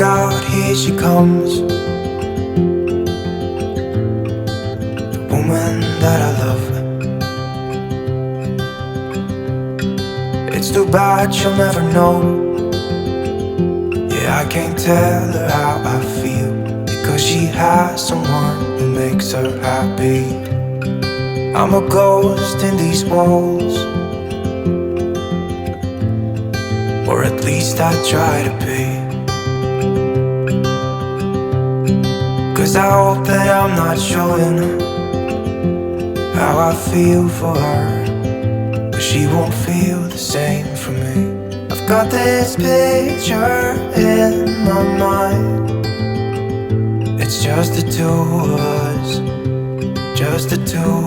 Look out, here she comes, the woman that I love. It's too bad she'll never know. Yeah, I can't tell her how I feel, because she has someone who makes her happy. I'm a ghost in these walls, or at least I try to be. 'Cause I hope that I'm not showing how I feel for her, but she won't feel the same for me. I've got this picture in my mind. It's just the two of us, just the two